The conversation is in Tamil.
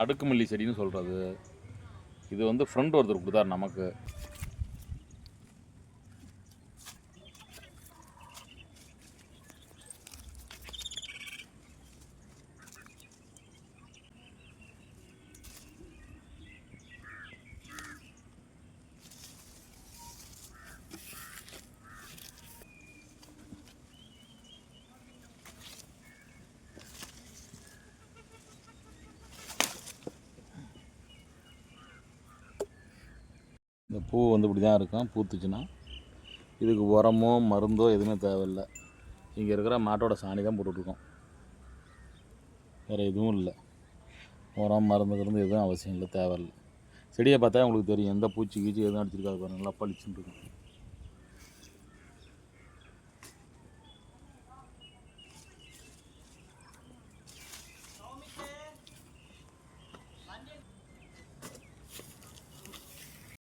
அடுக்குமல்லி செடின்னு சொல்கிறது. இது வந்து ஃப்ரெண்ட் ஒருத்தர் கொடுத்தார் நமக்கு. இந்த பூ வந்து இப்படி தான் இருக்கும். பூத்துச்சுன்னா இதுக்கு உரமோ மருந்தோ எதுவுமே தேவையில்லை. இங்கே இருக்கிற மாட்டோட சாணி தான் போட்டுட்ருக்கோம். வேறு எதுவும் இல்லை. உரம் மருந்து எதுவும் அவசியம் இல்லை, தேவையில்லை. செடியை பார்த்தா உங்களுக்கு தெரியும் எந்த பூச்சி கீச்சி எதுவும் அடிச்சிருக்காது பாருங்கள். நல்லா பளிச்சுன்னு இருக்கும்.